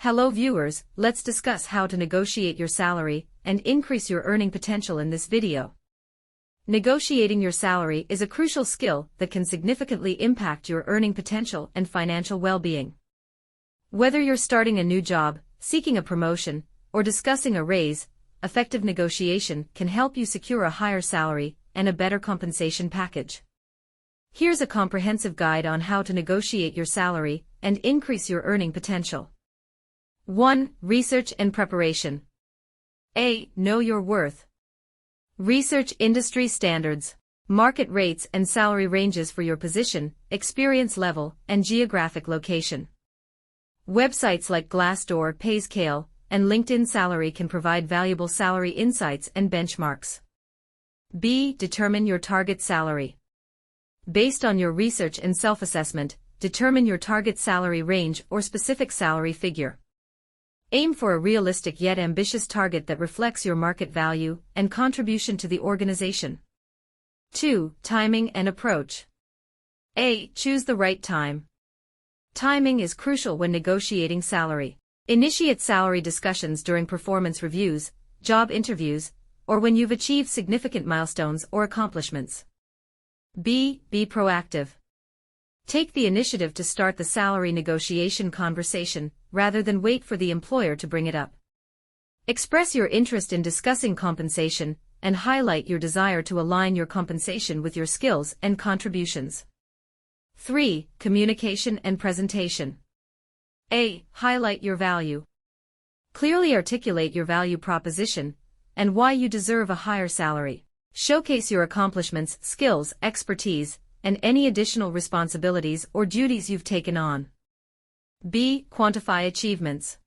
Hello viewers, let's discuss how to negotiate your salary and increase your earning potential in this video. Negotiating your salary is a crucial skill that can significantly impact your earning potential and financial well-being. Whether you're starting a new job, seeking a promotion, or discussing a raise, effective negotiation can help you secure a higher salary and a better compensation package. Here's a comprehensive guide on how to negotiate your salary and increase your earning potential. 1. Research and preparation. A. Know your worth. Research industry standards, market rates and salary ranges for your position, experience level, and geographic location. Websites like Glassdoor, PayScale, and LinkedIn Salary can provide valuable salary insights and benchmarks. B. Determine your target salary. Based on your research and self-assessment, determine your target salary range or specific salary figure. Aim for a realistic yet ambitious target that reflects your market value and contribution to the organization. 2. Timing and approach. A. Choose the right time. Timing is crucial when negotiating salary. Initiate salary discussions during performance reviews, job interviews, or when you've achieved significant milestones or accomplishments. B. Be proactive. Take the initiative to start the salary negotiation conversation, rather than wait for the employer to bring it up. Express your interest in discussing compensation, and highlight your desire to align your compensation with your skills and contributions. 3. Communication and presentation. A. Highlight your value. Clearly articulate your value proposition, and why you deserve a higher salary. Showcase your accomplishments, skills, expertise, and any additional responsibilities or duties you've taken on. B. Quantify achievements.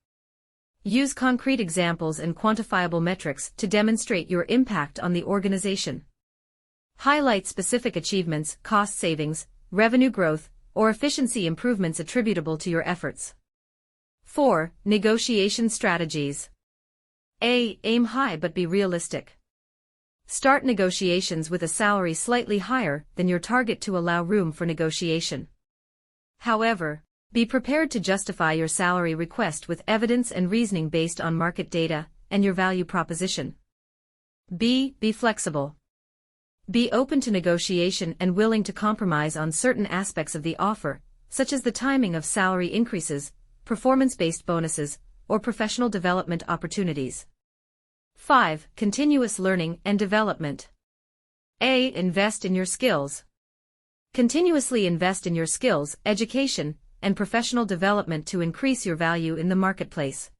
Use concrete examples and quantifiable metrics to demonstrate your impact on the organization. Highlight specific achievements, cost savings, revenue growth, or efficiency improvements attributable to your efforts. 4. Negotiation strategies. A. Aim high but be realistic. Start negotiations with a salary slightly higher than your target to allow room for negotiation. However, be prepared to justify your salary request with evidence and reasoning based on market data and your value proposition. B. Be flexible. Be open to negotiation and willing to compromise on certain aspects of the offer, such as the timing of salary increases, performance-based bonuses, or professional development opportunities. 5. Continuous learning and development. A. Invest in your skills. Continuously invest in your skills, education, and professional development to increase your value in the marketplace.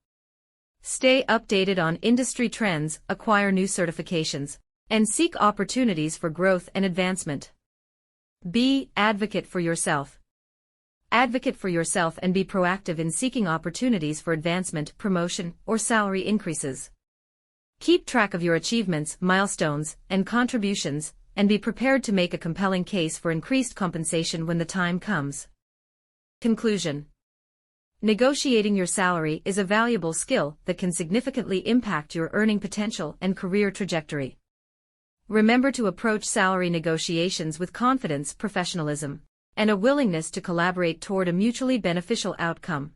Stay updated on industry trends, acquire new certifications, and seek opportunities for growth and advancement. B. Advocate for yourself. Advocate for yourself and be proactive in seeking opportunities for advancement, promotion, or salary increases. Keep track of your achievements, milestones, and contributions, and be prepared to make a compelling case for increased compensation when the time comes. Conclusion. Negotiating your salary is a valuable skill that can significantly impact your earning potential and career trajectory. Remember to approach salary negotiations with confidence, professionalism, and a willingness to collaborate toward a mutually beneficial outcome.